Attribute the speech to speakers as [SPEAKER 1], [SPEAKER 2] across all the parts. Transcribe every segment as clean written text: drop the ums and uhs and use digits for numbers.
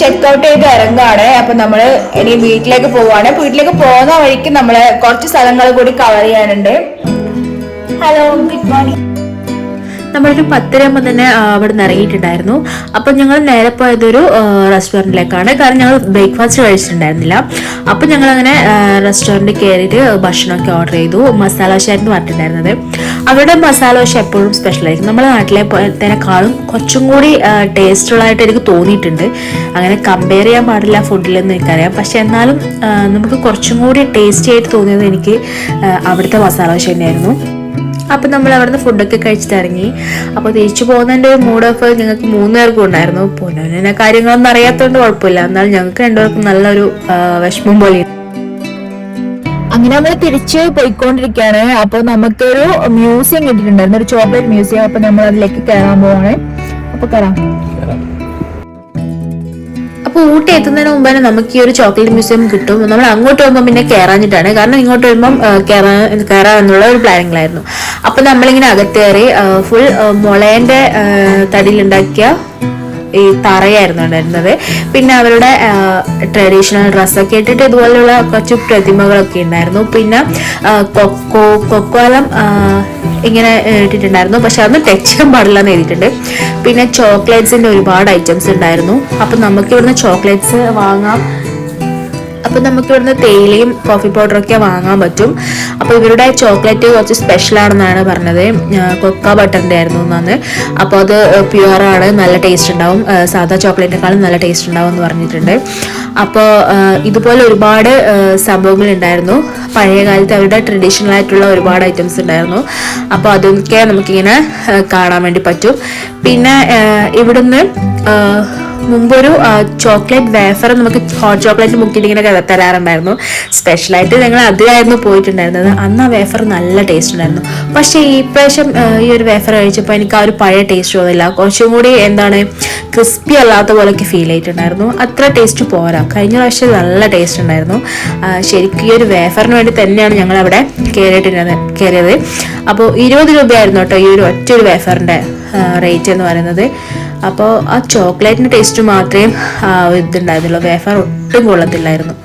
[SPEAKER 1] Check out ചെയ്ത് ഇറങ്ങുകയാണ്. അപ്പൊ നമ്മള് ഇനി വീട്ടിലേക്ക് പോവാണ്. വീട്ടിലേക്ക് പോകുന്ന വഴിക്ക് നമ്മള് കുറച്ച് സ്ഥലങ്ങൾ കൂടി കവർ ചെയ്യാനുണ്ട്. Hello, good morning.
[SPEAKER 2] നമ്മളൊരു 10:30 തന്നെ അവിടെ നിന്ന് ഇറങ്ങിയിട്ടുണ്ടായിരുന്നു. അപ്പം ഞങ്ങൾ നേരെ പോയതൊരു റെസ്റ്റോറൻറ്റിലേക്കാണ്. കാരണം ഞങ്ങൾ ബ്രേക്ക്ഫാസ്റ്റ് കഴിച്ചിട്ടുണ്ടായിരുന്നില്ല. അപ്പം ഞങ്ങളങ്ങനെ റെസ്റ്റോറൻറ്റിൽ കയറിയിട്ട് ഭക്ഷണമൊക്കെ ഓർഡർ ചെയ്തു. മസാല ദോശ ആയിരുന്നു പറഞ്ഞിട്ടുണ്ടായിരുന്നത്. അവരുടെ മസാല ദോശ എപ്പോഴും സ്പെഷ്യലായിരിക്കും. നമ്മുടെ നാട്ടിലെ പോലത്തേക്കാളും കുറച്ചും കൂടി ടേസ്റ്റുള്ളതായിട്ട് എനിക്ക് തോന്നിയിട്ടുണ്ട്. അങ്ങനെ കമ്പയർ ചെയ്യാൻ പാടില്ല ഫുഡിലെന്ന് എനിക്കറിയാം. പക്ഷെ എന്നാലും നമുക്ക് കുറച്ചും കൂടി ടേസ്റ്റി ആയിട്ട് തോന്നിയത് എനിക്ക് അവിടുത്തെ മസാല ദോശ തന്നെയായിരുന്നു. അപ്പം നമ്മൾ അവിടുന്ന് ഫുഡൊക്കെ കഴിച്ചിട്ട് ഇറങ്ങി. അപ്പോൾ തിരിച്ചു പോകുന്നതിൻ്റെ ഒരു മൂഡ് ഓഫ് ഞങ്ങൾക്ക് 3 പേർക്കും ഉണ്ടായിരുന്നു. പൊന്നോനെ കാര്യങ്ങളൊന്നും അറിയാത്തതുകൊണ്ട് കുഴപ്പമില്ല. എന്നാലും ഞങ്ങൾക്ക് 2 പേർക്കും നല്ലൊരു വിഷമം പോലെ.
[SPEAKER 1] അങ്ങനെ നമ്മൾ തിരിച്ച് പോയിക്കൊണ്ടിരിക്കുകയാണ്. അപ്പൊ നമുക്കൊരു മ്യൂസിയം കിട്ടിയിട്ടുണ്ടായിരുന്നു, ഒരു ചോക്ലേറ്റ് മ്യൂസിയം. അപ്പൊ നമ്മൾ അതിലേക്ക് കയറാൻ പോവാണ്. അപ്പൊ കയറാം.
[SPEAKER 2] അപ്പോൾ ഊട്ടി എത്തുന്നതിന് മുമ്പ് തന്നെ നമുക്ക് ഈ ഒരു ചോക്ലേറ്റ് മ്യൂസിയം കിട്ടും. നമ്മൾ അങ്ങോട്ട് പോകുമ്പോൾ പിന്നെ കയറാഞ്ഞിട്ടാണ്. കാരണം ഇങ്ങോട്ട് വരുമ്പം കയറാമെന്നുള്ള ഒരു പ്ലാനിങ്ങിലായിരുന്നു. അപ്പം നമ്മളിങ്ങനെ അകത്ത് കയറി ഫുൾ മുളേൻ്റെ തടിയിലുണ്ടാക്കിയ ഈ തറയായിരുന്നു ഉണ്ടായിരുന്നത്. പിന്നെ അവരുടെ ട്രഡീഷണൽ ഡ്രസ്സൊക്കെ ഇട്ടിട്ട് ഇതുപോലെയുള്ള കുറച്ച് പ്രതിമകളൊക്കെ ഉണ്ടായിരുന്നു. പിന്നെ കൊക്കോലം ഇങ്ങനെ ഇട്ടിട്ടുണ്ടായിരുന്നു. പക്ഷെ അതൊന്നും ടച്ച് ചെയ്യാൻ പാടില്ല എന്ന് എഴുതിയിട്ടുണ്ട്. പിന്നെ ചോക്ലേറ്റ്സിന്റെ ഒരുപാട് ഐറ്റംസ് ഉണ്ടായിരുന്നു. അപ്പം നമുക്ക് ഇവിടുന്ന് ചോക്ലേറ്റ്സ് വാങ്ങാം. അപ്പം നമുക്ക് ഇവിടുന്ന് തേയിലയും കോഫി പൗഡറൊക്കെ വാങ്ങാൻ പറ്റും. അപ്പോൾ ഇവരുടെ ചോക്ലേറ്റ് കുറച്ച് സ്പെഷ്യലാണെന്നാണ് പറഞ്ഞത്. കൊക്ക ബട്ടറിൻ്റെ ആയിരുന്നു എന്നാണ്. അപ്പോൾ അത് പ്യുവറാണ്, നല്ല ടേസ്റ്റ് ഉണ്ടാവും. സാധാ ചോക്ലേറ്റിനേക്കാളും നല്ല ടേസ്റ്റ് ഉണ്ടാവും എന്ന് പറഞ്ഞിട്ടുണ്ട്. അപ്പോൾ ഇതുപോലെ ഒരുപാട് സംഭവങ്ങൾ ഉണ്ടായിരുന്നു. പഴയ കാലത്ത് അവരുടെ ട്രഡീഷണൽ ആയിട്ടുള്ള ഒരുപാട് ഐറ്റംസ് ഉണ്ടായിരുന്നു. അപ്പോൾ അതൊക്കെ നമുക്കിങ്ങനെ കാണാൻ വേണ്ടി പറ്റും. പിന്നെ ഇവിടുന്ന് മുമ്പൊരു ചോക്ലേറ്റ് വേഫർ നമുക്ക് ഹോട്ട് ചോക്ലേറ്റ് മുക്കിയിട്ട് ഇങ്ങനെ തരാറുണ്ടായിരുന്നു. സ്പെഷ്യലായിട്ട് ഞങ്ങൾ അതിലായിരുന്നു പോയിട്ടുണ്ടായിരുന്നത്. അന്ന് ആ വേഫർ നല്ല ടേസ്റ്റ് ഉണ്ടായിരുന്നു. പക്ഷേ ഈ പ്രാവശ്യം ഈ ഒരു വേഫർ കഴിച്ചപ്പോൾ എനിക്ക് ആ ഒരു പഴയ ടേസ്റ്റ് തോന്നില്ല. കുറച്ചും കൂടി എന്താണ് ക്രിസ്പി അല്ലാത്ത പോലെയൊക്കെ ഫീൽ ചെയ്തിട്ടുണ്ടായിരുന്നു. അത്ര ടേസ്റ്റ് പോരാ. കഴിഞ്ഞ പ്രാവശ്യം നല്ല ടേസ്റ്റ് ഉണ്ടായിരുന്നു. ശരിക്കും ഈ ഒരു വേഫറിന് വേണ്ടി തന്നെയാണ് ഞങ്ങൾ അവിടെ കയറിയത്. അപ്പോൾ 20 രൂപയായിരുന്നു കേട്ടോ ഈ ഒരു ഒറ്റൊരു വേഫറിൻ്റെ റേറ്റ് എന്ന് പറയുന്നത്. അപ്പോൾ ആ ചോക്ലേറ്റിൻ്റെ ടേസ്റ്റ് മാത്രമേ ഇതുണ്ടായിരുന്നുള്ളൂ. വേഫർ ഒട്ടും കൊള്ളത്തില്ലായിരുന്നു.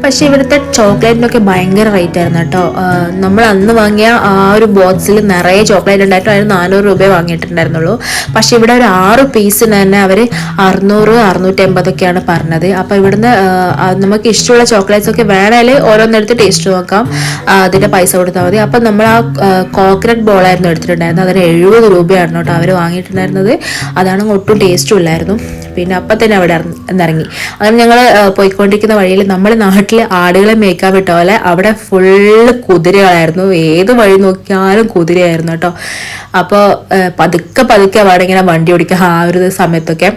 [SPEAKER 2] പക്ഷേ ഇവിടുത്തെ ചോക്ലേറ്റിനൊക്കെ ഭയങ്കര റേറ്റ് ആയിരുന്നു കേട്ടോ. നമ്മൾ അന്ന് വാങ്ങിയ ആ ഒരു ബോക്സിൽ നിറയെ ചോക്ലേറ്റ് ഉണ്ടായിട്ടും അതിന് 400 രൂപയെ വാങ്ങിയിട്ടുണ്ടായിരുന്നുള്ളൂ. പക്ഷേ ഇവിടെ ഒരു 6 പീസിന് തന്നെ അവർ 600-650 പറഞ്ഞത്. അപ്പോൾ ഇവിടുന്ന് നമുക്ക് ഇഷ്ടമുള്ള ചോക്ലേറ്റ്സ് ഒക്കെ വേണേൽ ഓരോന്നെടുത്ത് ടേസ്റ്റ് നോക്കാം, അതിൻ്റെ പൈസ കൊടുത്താൽ മതി. അപ്പം നമ്മൾ ആ കോക്കനട്ട് ബോളായിരുന്നു എടുത്തിട്ടുണ്ടായിരുന്നത്. അതിന് 70 രൂപയാണ് കേട്ടോ അവർ വാങ്ങിയിട്ടുണ്ടായിരുന്നത്. അതാണെങ്കിൽ ഒട്ടും ടേസ്റ്റും ഇല്ലായിരുന്നു. പിന്നെ അപ്പം തന്നെ അവിടെ ഇറങ്ങി. അങ്ങനെ ഞങ്ങൾ പോയിക്കൊണ്ടിരിക്കുന്ന വഴിയിൽ നമ്മുടെ നാട്ടിൽ ആടുകളെ മേയ്ക്കാൻ വിട്ട പോലെ അവിടെ ഫുള്ള് കുതിരകളായിരുന്നു. ഏത് വഴി നോക്കിയാലും കുതിരയായിരുന്നു കേട്ടോ. അപ്പോൾ പതുക്കെ അവിടെ ഇങ്ങനെ വണ്ടി ഓടിക്കുക ആ ഒരു സമയത്തൊക്കെ.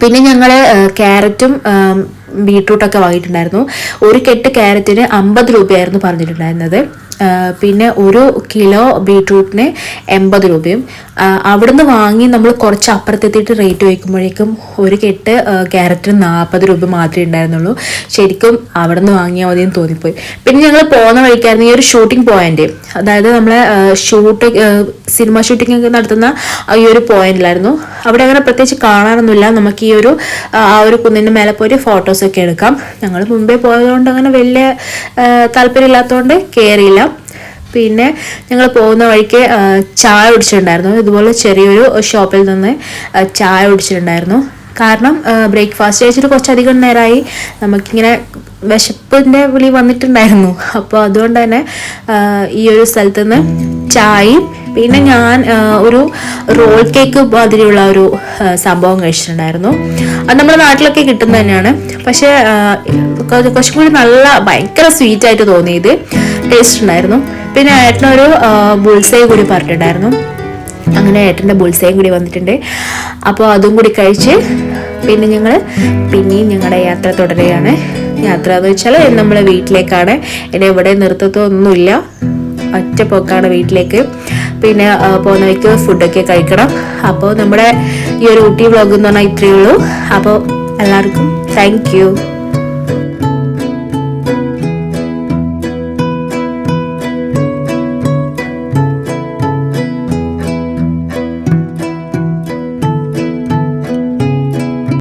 [SPEAKER 2] പിന്നെ ഞങ്ങൾ ക്യാരറ്റും ബീട്രൂട്ടൊക്കെ വാങ്ങിയിട്ടുണ്ടായിരുന്നു. ഒരു കെട്ട് ക്യാരറ്റിന് 50 രൂപയായിരുന്നു പറഞ്ഞിട്ടുണ്ടായിരുന്നത്. പിന്നെ 1 കിലോ ബീട്രൂട്ടിന് 80 രൂപയും. അവിടുന്ന് വാങ്ങി നമ്മൾ കുറച്ച് അപ്പുറത്തെത്തിയിട്ട് റേറ്റ് വയ്ക്കുമ്പോഴേക്കും ഒരു കെട്ട് ക്യാരറ്റിന് 40 രൂപ മാത്രമേ ഉണ്ടായിരുന്നുള്ളൂ. ശരിക്കും അവിടുന്ന് വാങ്ങിയാൽ മതിയെന്ന് തോന്നിപ്പോയി. പിന്നെ ഞങ്ങൾ പോകുന്ന വഴിക്കായിരുന്നു ഈ ഒരു ഷൂട്ടിംഗ് പോയിന്റ്, അതായത് നമ്മളെ സിനിമ ഷൂട്ടിംഗ് ഒക്കെ നടത്തുന്ന ഈ ഒരു പോയിന്റിലായിരുന്നു. അവിടെ അങ്ങനെ പ്രത്യേകിച്ച് കാണാനൊന്നുമില്ല. നമുക്ക് ഈ ഒരു ആ ഒരു കുന്നിൻ്റെ മേലെ പോയിട്ട് ഫോട്ടോസൊക്കെ എടുക്കാം. ഞങ്ങൾ മുമ്പേ പോയതുകൊണ്ട് അങ്ങനെ വലിയ താല്പര്യമില്ലാത്തതുകൊണ്ട് കയറിയില്ല. പിന്നെ ഞങ്ങൾ പോകുന്ന വഴിക്ക് ചായ കുടിച്ചിട്ടുണ്ടായിരുന്നു. ഇതുപോലെ ചെറിയൊരു ഷോപ്പിൽ നിന്ന് ചായ കുടിച്ചിട്ടുണ്ടായിരുന്നു. കാരണം ബ്രേക്ക്ഫാസ്റ്റ് കഴിച്ചിട്ട് കുറച്ചധികം നേരമായി, നമുക്കിങ്ങനെ വിശപ്പിൻ്റെ വിളി വന്നിട്ടുണ്ടായിരുന്നു. അപ്പോൾ അതുകൊണ്ട് തന്നെ ഈ ഒരു സ്ഥലത്ത് നിന്ന് ചായയും പിന്നെ ഞാൻ ഒരു റോൾ കേക്ക് മാതിരിയുള്ള ഒരു സംഭവം കഴിച്ചിട്ടുണ്ടായിരുന്നു. അത് നമ്മുടെ നാട്ടിലൊക്കെ കിട്ടുന്നത് തന്നെയാണ്. പക്ഷേ കുറച്ചും കൂടി നല്ല ഭയങ്കര സ്വീറ്റ് ആയിട്ട് തോന്നിയത് ടേസ്റ്റ് ഉണ്ടായിരുന്നു. പിന്നെ ഏട്ടനൊരു ബുൾസൈ കൂടി പറഞ്ഞിട്ടുണ്ടായിരുന്നു. അങ്ങനെ ഏട്ടൻ്റെ ബുൾസൈയും കൂടി വന്നിട്ടുണ്ട്. അപ്പോൾ അതും കൂടി കഴിച്ച് പിന്നെ ഞങ്ങൾ പിന്നെയും ഞങ്ങളുടെ യാത്ര തുടരുകയാണ്. യാത്ര എന്ന് വെച്ചാൽ നമ്മളെ വീട്ടിലേക്കാണ്. എന്നെ ഇവിടെ നിർത്തത്തൊന്നുമില്ല. ഒറ്റ പോക്കാണ് വീട്ടിലേക്ക്. പിന്നെ പോകുന്ന വഴിക്ക് ഫുഡൊക്കെ കഴിക്കണം. അപ്പോൾ നമ്മുടെ ഈ ഒരു ഊട്ടി വ്ളോഗ് എന്ന് പറഞ്ഞാൽ ഇത്രയേ ഉള്ളൂ. അപ്പോൾ എല്ലാവർക്കും താങ്ക് യു.